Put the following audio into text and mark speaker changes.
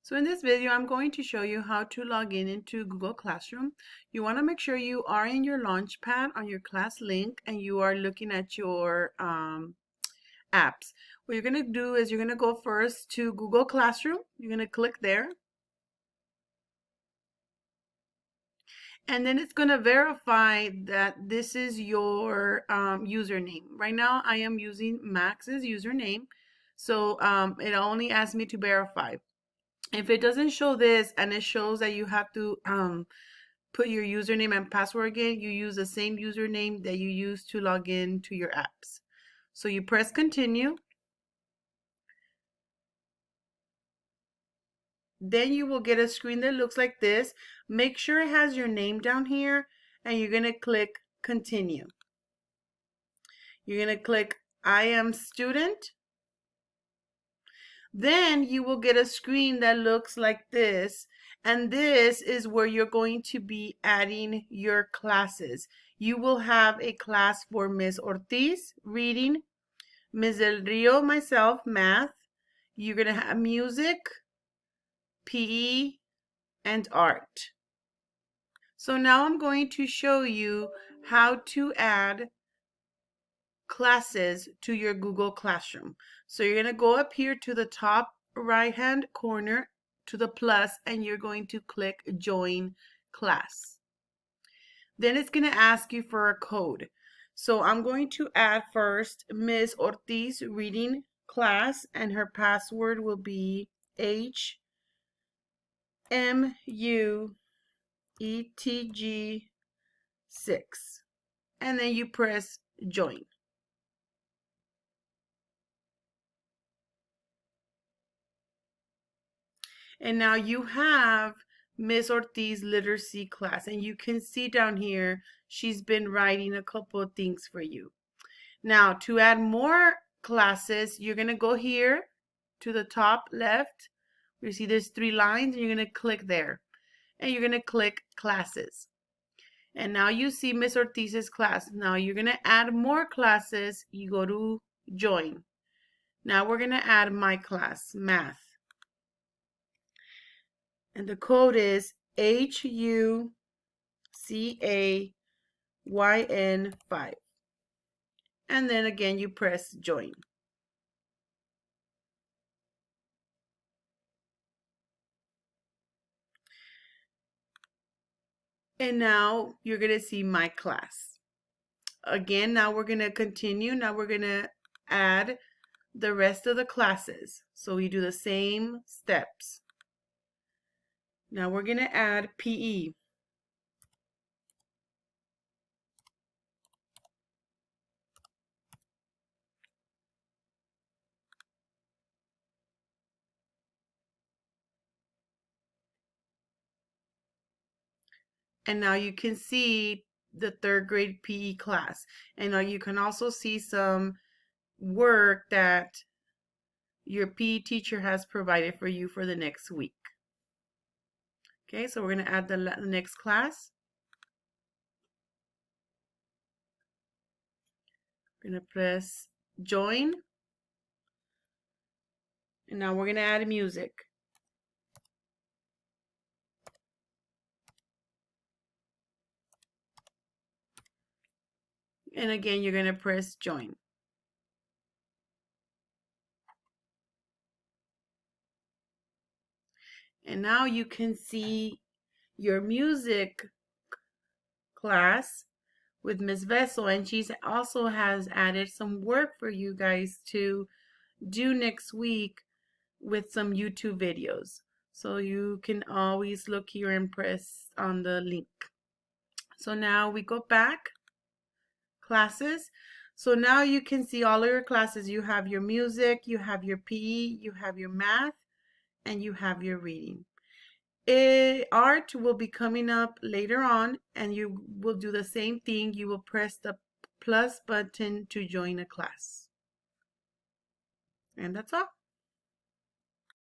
Speaker 1: So in this video, I'm going to show you how to log in into Google Classroom. You want to make sure you are in your Launchpad on your class link and you are looking at your apps. What you're going to do is you're going to go first to Google Classroom. You're going to click there. And then it's going to verify that this is your username. Right now, I am using Max's username. So it only asks me to verify. If it doesn't show this and it shows that you have to put your username and password again, you use the same username that you use to log in to your apps. So you press continue. Then you will get a screen that looks like this. Make sure it has your name down here and you're going to click continue. You're going to click I am student. Then you will get a screen that looks like this. And this is where you're going to be adding your classes. You will have a class for Ms. Ortiz, reading, Ms. Del Rio, myself, math. You're going to have music, PE, and art. So now I'm going to show you how to add classes to your Google Classroom. So you're going to go up here to the top right hand corner to the plus and you're going to click join class. Then it's going to ask you for a code. So I'm going to add first Ms. Ortiz reading class and her password will be HMUETG6 and then you press join. And now you have Ms. Ortiz literacy class and you can see down here she's been writing a couple of things for you. Now to add more classes, you're going to go here to the top left. You see there's 3 lines and you're going to click there. And you're going to click classes. And now you see Ms. Ortiz's class. Now you're going to add more classes. You go to join. Now we're going to add my class, math. And the code is HUCAYN5. And then again, you press join. And now you're going to see my class. Again, now we're going to continue. Now we're going to add the rest of the classes. So we do the same steps. Now we're going to add PE. And now you can see the 3rd grade PE class. And now you can also see some work that your PE teacher has provided for you for the next week. Okay, so we're going to add the next class. We're going to press join. And now we're going to add music. And again, you're going to press join. And now you can see your music class with Ms. Vessel, and she also has added some work for you guys to do next week with some YouTube videos. So you can always look here and press on the link. So now we go back, classes. So now you can see all of your classes. You have your music, you have your PE, you have your math, and you have your reading. Art will be coming up later on and you will do the same thing. You will press the plus button to join a class. And that's all.